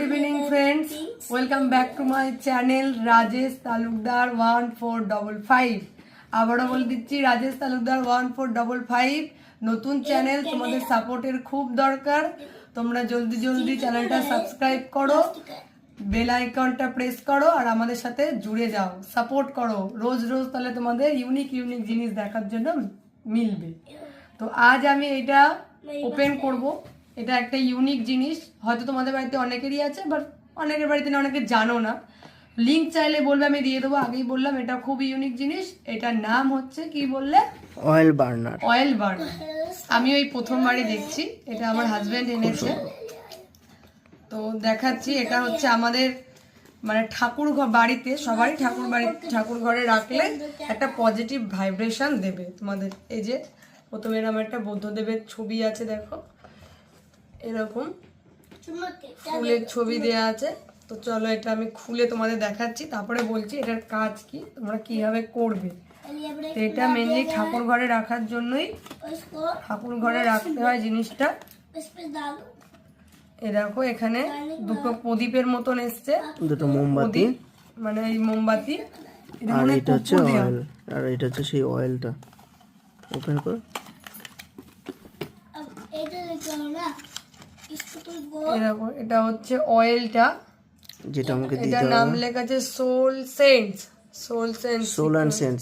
Good evening friends, welcome back to my channel Rajesh Talukdar 1455. আবারও বলে দিচ্ছি রাজেশ তালুকদার 1455 নতুন চ্যানেল, তোমাদের সাপোর্টের খুব দরকার। তোমরা জলদি জলদি চ্যানেলটা সাবস্ক্রাইব করো, বেল আইকনটা প্রেস করো আর আমাদের সাথে জুড়ে যাও, সাপোর্ট করো। রোজ রোজ তাহলে তোমাদের ইউনিক জিনিস দেখার জন্য মিলবে। তো আজ আমি এটা ওপেন করব। এটা একটা ইউনিক জিনিস, হয়তো তোমাদের বাড়িতে অনেকেরই আছে, বাট অনেকের বাড়িতে না, অনেকে জানো না। লিঙ্ক চাইলে বলবে, আমি দিয়ে দেবো। আগেই বললাম এটা খুব ইউনিক জিনিস। এটার নাম হচ্ছে কি বললে? Oil burner. অয়েল বার্নার আমি ওই প্রথমবারই দেখছি, এটা আমার হাজব্যান্ড এনেছে। তো দেখাচ্ছি, এটা হচ্ছে আমাদের মানে ঠাকুর বাড়িতে, সবারই ঠাকুর ঘরে রাখলে একটা পজিটিভ ভাইব্রেশন দেবে তোমাদের। এই যে প্রথমে এরকম একটা বুদ্ধদেবের ছবি আছে, দেখো এরকম ফুলের ছবি দেয়া আছে। তো চলো এটা আমি খুলে তোমাদের দেখাচ্ছি, তারপরে বলছি এটার কাজ কি, তোমরা কিভাবে করবে। তো এটা মেনলি ঠাকুর ঘরে রাখার জন্যই, ঠাকুর ঘরে রাখতে হয় জিনিসটা। এ দেখো এখানে দুটো প্রদীপের মতন এসছে, দুটো মোমবাতি, মানে এই মোমবাতি। আর এটা হচ্ছে অয়েল, আর এটা হচ্ছে সেই অয়েলটা। ওপেন কর। এটা হচ্ছে অয়েলটা, যেটা আমাকে দিতে এটার হবে। নাম লেখা আছে soul sense. Soul and sense.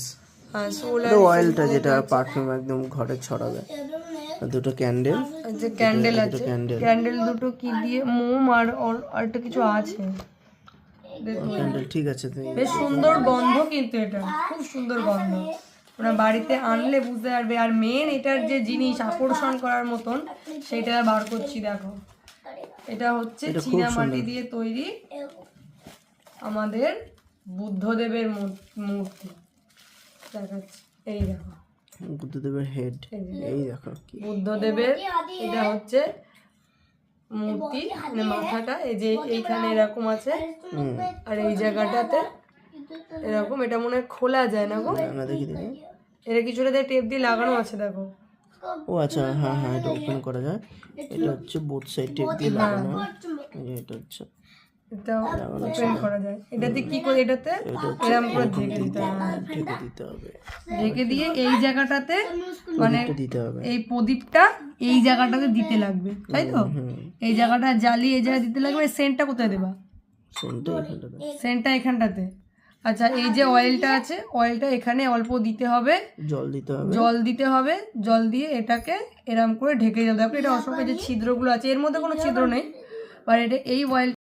হ্যাঁ, সোল এটা অয়েলটা যেটা পারফিউম একদম ঘরে ছড়াবে। আর দুটো ক্যান্ডেল, যে ক্যান্ডেল আছে, ক্যান্ডেল দুটো কি দিয়ে, মোম আর একটা কিছু আছে। ক্যান্ডেল, ঠিক আছে। বেশ সুন্দর গন্ধ, কিন্তু এটা খুব সুন্দর গন্ধ। ওরা বাড়িতে আনলে বুঝতে পারবে। আর মেন এটার যে জিনিস আকর্ষণ করার মতন, সেটা বার করছি। দেখো এটা হচ্ছে চীনা মাটি দিয়ে তৈরি আমাদের বুদ্ধদেবের মূর্তি দেখাচ্ছি। এই দেখো বুদ্ধদেবের হেড, এই দেখো বুদ্ধদেবের, এটা হচ্ছে মূর্তি, মানে মাথাটা এই যে এইখানে এরকম আছে, আর এই জায়গাটাতে এরকম। এটা মনে হয় খোলা যায় না গো, দেখি দেখি। এটা কিছুটা টেপ দিয়ে লাগানো আছে, দেখো। ও আচ্ছা, হ্যাঁ হ্যাঁ, এটা ওপেন করা যায়। এটা হচ্ছে বোথ সাইড টেপ দিয়ে লাগানো। এটা হচ্ছে, এটা ওপেন করা যায়। এটাতে কি করে, এটাতে এরকম করে ঢেকে দিতে হবে। ঢেকে দিয়ে এই জায়গাটাতে, মানে এই প্রদীপটা এই জায়গাটাতে দিতে লাগবে, তাই তো? এই জায়গাটা জ্বালিয়ে এই জায়গায় দিতে লাগবে। সেন্টটা কোথায় দেবা? সেন্টটা এখানটাতে। আচ্ছা, এই যে অয়েলটা আছে, অয়েলটা এখানে অল্প দিতে হবে, জল দিতে হবে। জল দিয়ে এটাকে এরম করে ঢেকে দিতে হবে। দেখো এটা অসংখ্য যে ছিদ্রগুলো আছে, এর মধ্যে কোনো ছিদ্র নেই, আর এটা এই অয়েল